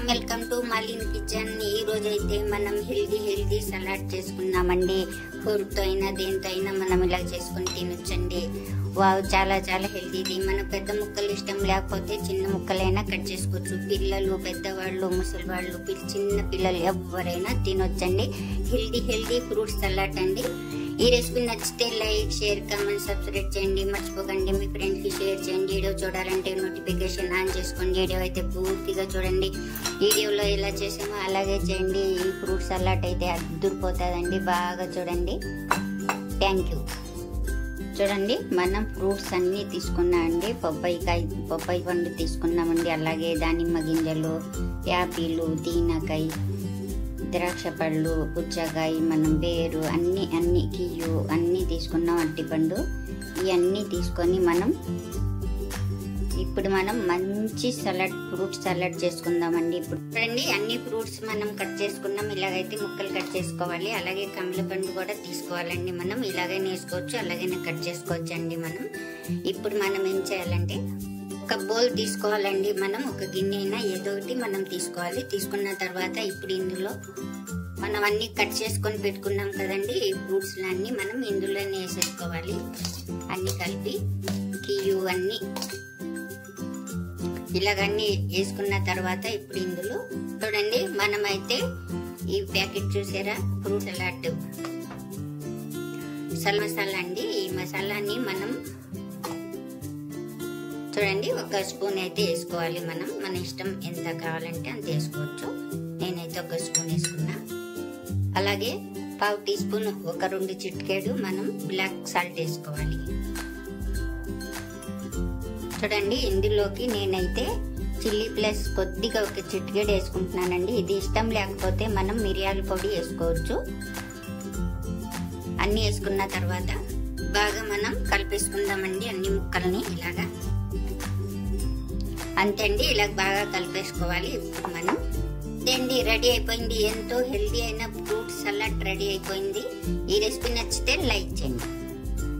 Welcome to మాలిన్ kitchen. ఈ రోజు అయితే మనం హెల్దీ సలాడ్ చేసుకున్నామండి. ఫ్రూట్తో అయినా దేంతో అయినా మనం ఇలా చేసుకుని తినొచ్చండి. వావ్, చాలా హెల్దీది. మన పెద్ద ముక్కలు ఇష్టం లేకపోతే చిన్న ముక్కలైనా కట్ చేసుకోవచ్చు. పిల్లలు, పెద్దవాళ్ళు, ముసలి వాళ్ళు, చిన్న పిల్లలు ఎవరైనా తినొచ్చండి. హెల్దీ ఫ్రూట్ సలాడ్ అండి. ఈ రెసిపీ నచ్చితే లైక్, షేర్, కామెంట్, సబ్స్క్రైబ్ చేయండి. మర్చిపోకండి మీ ఫ్రెండ్స్ కి షేర్ చేయండి. వీడియో చూడాలంటే నోటిఫికేషన్ ఆన్ చేసుకోండి. వీడియో అయితే పూర్తిగా చూడండి. వీడియోలో ఎలా చేసామో అలాగే చేయండి. ఈ ఫ్రూట్ సలాడ్ అయితే అద్దురిపోతుందండి. బాగా చూడండి. Thank you. చూడండి, మనం ఫ్రూట్స్ అన్నీ తీసుకున్నామండి. పప్పాయి పండు తీసుకున్నామండి. అలాగే దానిమ్మ గింజలు, యాపిల్, దీనకాయ, ద్రాక్ష పళ్ళు, పుచ్చకాయ, మనం వేరు అన్ని కియ్యు అన్నీ తీసుకున్నాం. అట్టిపండు ఇవన్నీ తీసుకొని ఇప్పుడు మనం మంచి ఫ్రూట్ సలాడ్ చేసుకుందామండి. ఇప్పుడు చూడండి, అన్ని ఫ్రూట్స్ మనం కట్ చేసుకున్నాం. ఇలాగైతే ముక్కలు కట్ చేసుకోవాలి. అలాగే కమల పండు కూడా తీసుకోవాలండి. మనం ఇలాగైనా వేసుకోవచ్చు, అలాగైనా కట్ చేసుకోవచ్చు అండి. ఇప్పుడు మనం ఏం చేయాలంటే ఒక బౌల్ తీసుకోవాలండి. మనం ఒక గిన్నె అయినా ఏదో ఒకటి మనం తీసుకోవాలి. తీసుకున్న తర్వాత ఇప్పుడు ఇందులో మనం అన్ని కట్ చేసుకొని పెట్టుకున్నాం కదండి. ఈ ఫ్రూట్స్ అన్ని మనం ఇందులోనే వేసేసుకోవాలి. అన్ని కలిపి కియు అన్ని ఇలాగన్నీ వేసుకున్న తర్వాత ఇప్పుడు ఇందులో చూడండి, మనమైతే ఈ ప్యాకెట్ చూసారా, ఫ్రూట్ సలాడ్ మసాలా అండి. ఈ మసాలాని మనం చూడండి ఒక స్పూన్ అయితే వేసుకోవాలి. మన ఇష్టం ఎంత కావాలంటే అంత వేసుకోవచ్చు. నేనైతే ఒక స్పూన్ వేసుకున్నా. అలాగే 1/2 టీ స్పూన్, ఒక 2 చిటికెడు మనం బ్లాక్ సాల్ట్ వేసుకోవాలి. చూడండి, ఇందులోకి నేనైతే చిల్లీ ప్లస్ కొద్దిగా ఒక చిటికెడు వేసుకుంటున్నానండి. ఇది ఇష్టం లేకపోతే మనం మిరియాల పొడి వేసుకోవచ్చు. అన్ని వేసుకున్న తర్వాత బాగా మనం కలిపేసుకుందామండి అన్ని ముక్కల్ని. ఇలాగా అంతే అండి, ఇలా బాగా కలిపేసుకోవాలి. ఇప్పుడు మనం ఇదండి రెడీ అయిపోయింది. ఎంతో హెల్దీ అయిన ఫ్రూట్ సలాడ్ రెడీ అయిపోయింది. ఈ రెసిపీ నచ్చితే లైక్ చేయండి.